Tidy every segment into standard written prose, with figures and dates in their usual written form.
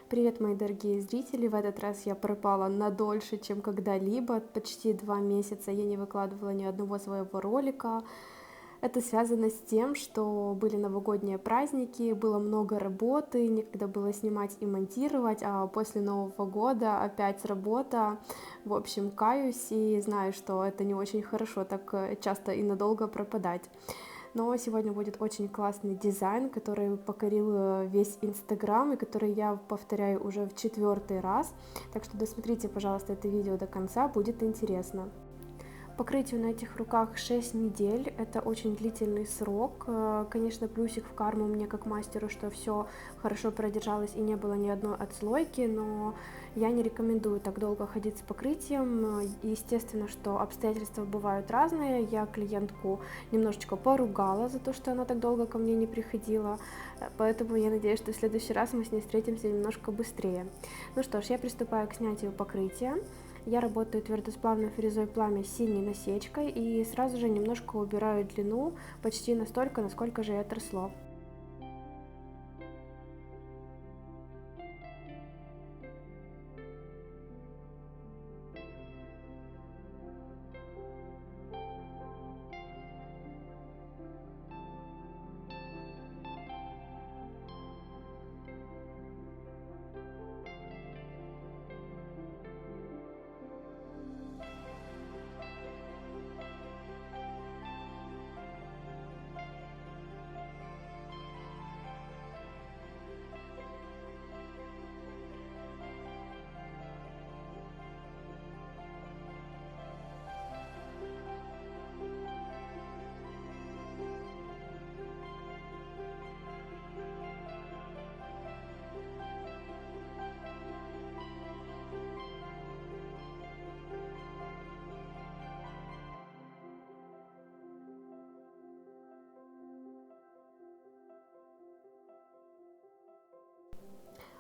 Привет, мои дорогие зрители! В этот раз я пропала на дольше, чем когда-либо. Почти 2 месяца я не выкладывала ни одного своего ролика. Это связано с тем, что были новогодние праздники, было много работы, некогда было снимать и монтировать, а после Нового года опять работа. В общем, каюсь и знаю, что это не очень хорошо так часто и надолго пропадать. Но сегодня будет очень классный дизайн, который покорил весь Инстаграм и который я повторяю уже в 4-й раз. Так что досмотрите, пожалуйста, это видео до конца, будет интересно. Покрытию на этих руках 6 недель, это очень длительный срок. Конечно, плюсик в карму мне как мастеру, что все хорошо продержалось и не было ни одной отслойки, но я не рекомендую так долго ходить с покрытием. Естественно, что обстоятельства бывают разные. Я клиентку немножечко поругала за то, что она так долго ко мне не приходила, поэтому я надеюсь, что в следующий раз мы с ней встретимся немножко быстрее. Ну что ж, я приступаю к снятию покрытия. Я работаю твердосплавной фрезой пламя с синей насечкой и сразу же немножко убираю длину, почти настолько, насколько же это росло.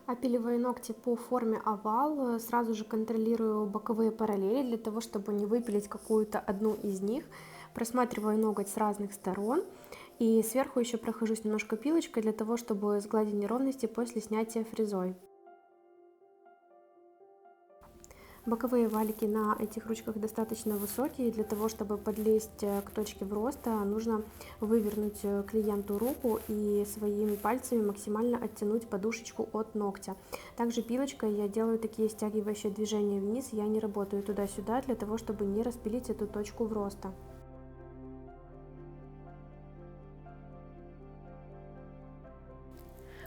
Опиливая ногти по форме овал, сразу же контролирую боковые параллели для того, чтобы не выпилить какую-то одну из них. Просматриваю ноготь с разных сторон и сверху еще прохожусь немножко пилочкой для того, чтобы сгладить неровности после снятия фрезой. Боковые валики на этих ручках достаточно высокие. Для того, чтобы подлезть к точке вроста, нужно вывернуть клиенту руку и своими пальцами максимально оттянуть подушечку от ногтя. Также пилочкой я делаю такие стягивающие движения вниз. Я не работаю туда-сюда для того, чтобы не распилить эту точку вроста.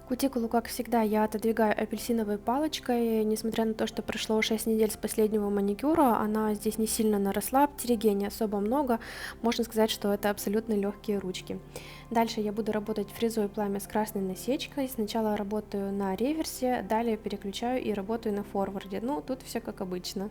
Кутикулу, как всегда, я отодвигаю апельсиновой палочкой. Несмотря на то, что прошло 6 недель с последнего маникюра, она здесь не сильно наросла, обтереги не особо много. Можно сказать, что это абсолютно легкие ручки. Дальше я буду работать фрезой пламя с красной насечкой. Сначала работаю на реверсе, далее переключаю и работаю на форварде. Ну, тут все как обычно.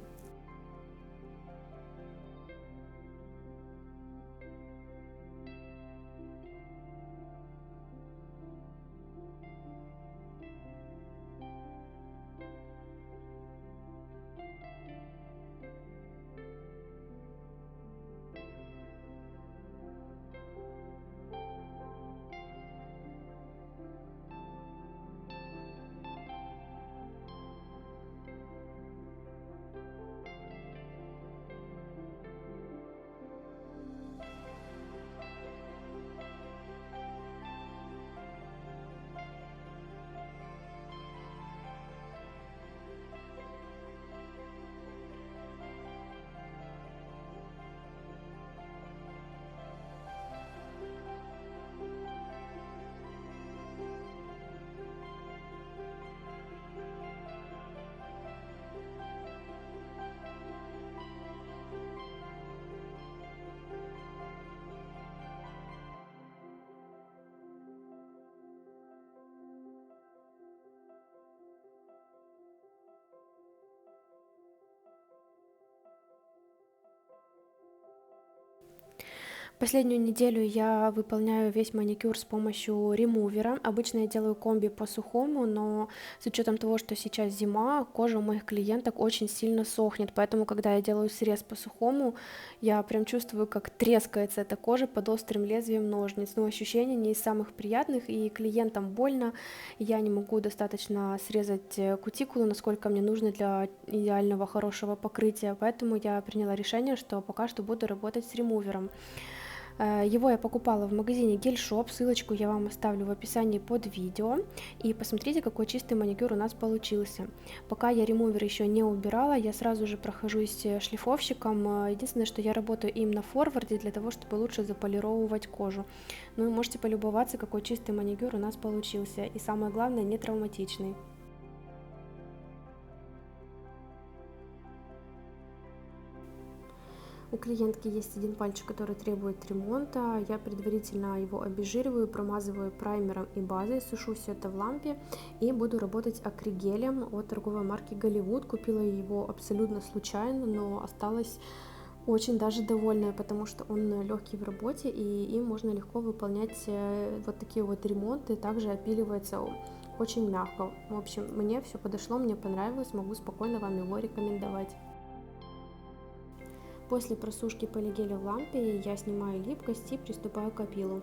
Последнюю неделю я выполняю весь маникюр с помощью ремувера. Обычно я делаю комби по сухому, но с учетом того, что сейчас зима, кожа у моих клиенток очень сильно сохнет, поэтому, когда я делаю срез по сухому, я прям чувствую, как трескается эта кожа под острым лезвием ножниц. Но ощущение не из самых приятных, и клиентам больно. Я не могу достаточно срезать кутикулу, насколько мне нужно для идеального хорошего покрытия, поэтому я приняла решение, что пока что буду работать с ремувером. Его я покупала в магазине Gel Shop, ссылочку я вам оставлю в описании под видео, и посмотрите, какой чистый маникюр у нас получился. Пока я ремувер еще не убирала, я сразу же прохожусь шлифовщиком. Единственное, что я работаю им на форварде для того, чтобы лучше заполировывать кожу. Ну и можете полюбоваться, какой чистый маникюр у нас получился, и самое главное, не травматичный. У клиентки есть один пальчик, который требует ремонта. Я предварительно его обезжириваю, промазываю праймером и базой, сушу все это в лампе и буду работать акригелем от торговой марки Голливуд. Купила его абсолютно случайно, но осталась очень даже довольная, потому что он легкий в работе и им можно легко выполнять вот такие вот ремонты. Также опиливается очень мягко. В общем, мне все подошло, мне понравилось, могу спокойно вам его рекомендовать. После просушки полигеля в лампе я снимаю липкость и приступаю к опилу.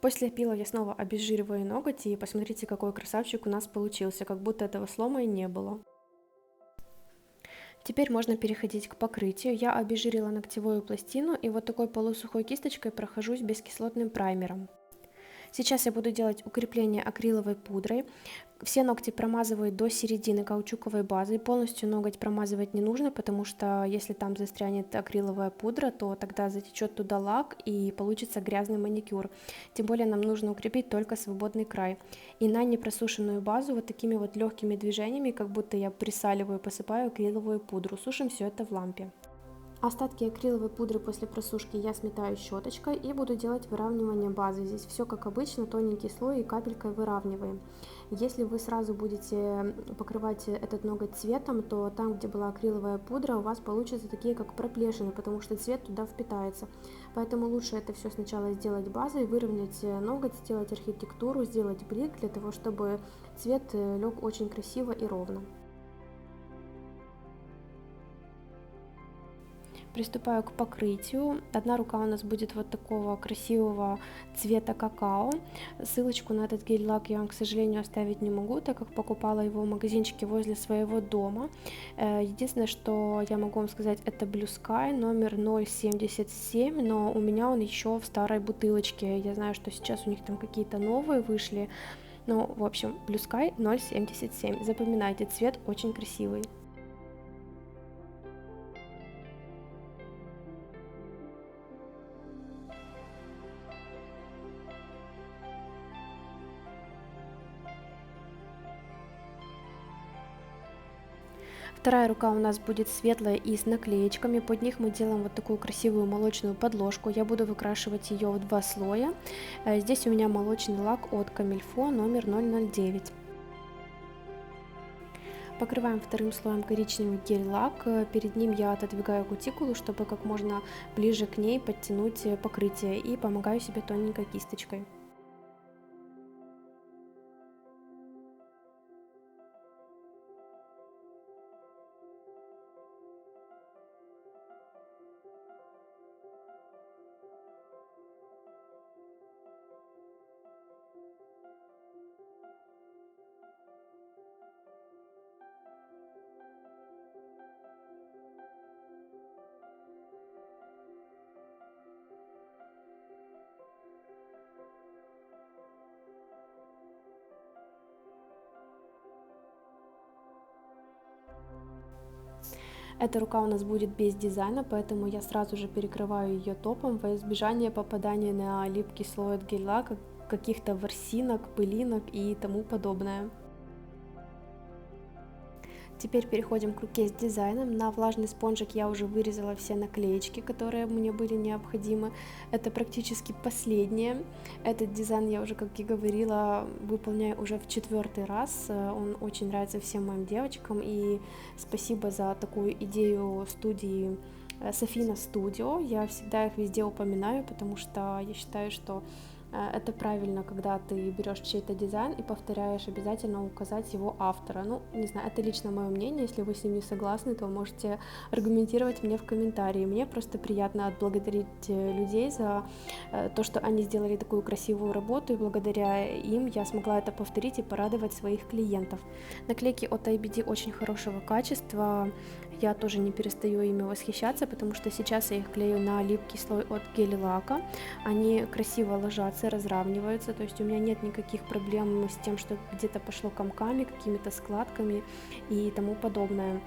После опила я снова обезжириваю ноготь, и посмотрите, какой красавчик у нас получился, как будто этого слома и не было. Теперь можно переходить к покрытию. Я обезжирила ногтевую пластину и вот такой полусухой кисточкой прохожусь бескислотным праймером. Сейчас я буду делать укрепление акриловой пудрой. Все ногти промазываю до середины каучуковой базы. Полностью ноготь промазывать не нужно, потому что если там застрянет акриловая пудра, то тогда затечет туда лак и получится грязный маникюр. Тем более нам нужно укрепить только свободный край. И на непросушенную базу вот такими вот легкими движениями, как будто я присаливаю, посыпаю акриловую пудру. Сушим все это в лампе. Остатки акриловой пудры после просушки я сметаю щеточкой и буду делать выравнивание базы. Здесь все как обычно, тоненький слой и капелькой выравниваем. Если вы сразу будете покрывать этот ноготь цветом, то там, где была акриловая пудра, у вас получатся такие как проплешины, потому что цвет туда впитается. Поэтому лучше это все сначала сделать базой, выровнять ноготь, сделать архитектуру, сделать блик, для того, чтобы цвет лег очень красиво и ровно. Приступаю к покрытию. Одна рука у нас будет вот такого красивого цвета какао. Ссылочку на этот гель-лак я вам, к сожалению, оставить не могу, так как покупала его в магазинчике возле своего дома. Единственное, что я могу вам сказать, это Blue Sky номер 077, но у меня он еще в старой бутылочке. Я знаю, что сейчас у них там какие-то новые вышли. Но, в общем, Blue Sky 077. Запоминайте, цвет очень красивый. Вторая рука у нас будет светлая и с наклеечками. Под них мы делаем вот такую красивую молочную подложку. Я буду выкрашивать ее в 2 слоя. Здесь у меня молочный лак от Камильфо номер 009. Покрываем вторым слоем коричневый гель-лак. Перед ним я отодвигаю кутикулу, чтобы как можно ближе к ней подтянуть покрытие, и помогаю себе тоненькой кисточкой. Эта рука у нас будет без дизайна, поэтому я сразу же перекрываю ее топом во избежание попадания на липкий слой от гель-лака, каких-то ворсинок, пылинок и тому подобное. Теперь переходим к руке с дизайном. На влажный спонжик я уже вырезала все наклеечки, которые мне были необходимы. Это практически последнее. Этот дизайн я уже, как и говорила, выполняю уже в 4-й раз. Он очень нравится всем моим девочкам. И спасибо за такую идею студии Софина Студио. Я всегда их везде упоминаю, потому что я считаю, что это правильно, когда ты берешь чей-то дизайн и повторяешь, обязательно указать его автора. Ну, не знаю, это лично мое мнение, если вы с ним не согласны, то можете аргументировать мне в комментарии. Мне просто приятно отблагодарить людей за то, что они сделали такую красивую работу, и благодаря им я смогла это повторить и порадовать своих клиентов. Наклейки от IBD очень хорошего качества, я тоже не перестаю ими восхищаться, потому что сейчас я их клею на липкий слой от гель-лака. Они красиво ложатся, разравниваются, то есть у меня нет никаких проблем с тем, что где-то пошло комками, какими-то складками и тому подобное.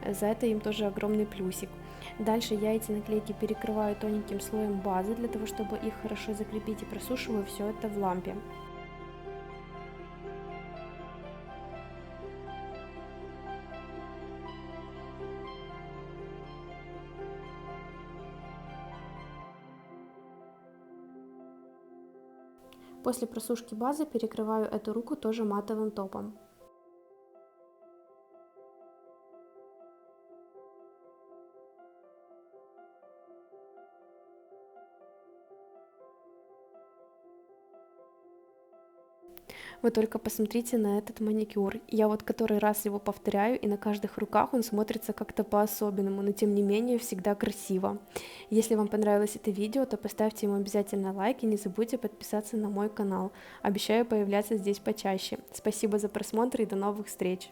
За это им тоже огромный плюсик. Дальше я эти наклейки перекрываю тоненьким слоем базы, для того, чтобы их хорошо закрепить, и просушиваю все это в лампе. После просушки базы перекрываю эту руку тоже матовым топом. Вы только посмотрите на этот маникюр. Я вот который раз его повторяю, и на каждых руках он смотрится как-то по-особенному, но тем не менее всегда красиво. Если вам понравилось это видео, то поставьте ему обязательно лайк и не забудьте подписаться на мой канал. Обещаю появляться здесь почаще. Спасибо за просмотр и до новых встреч!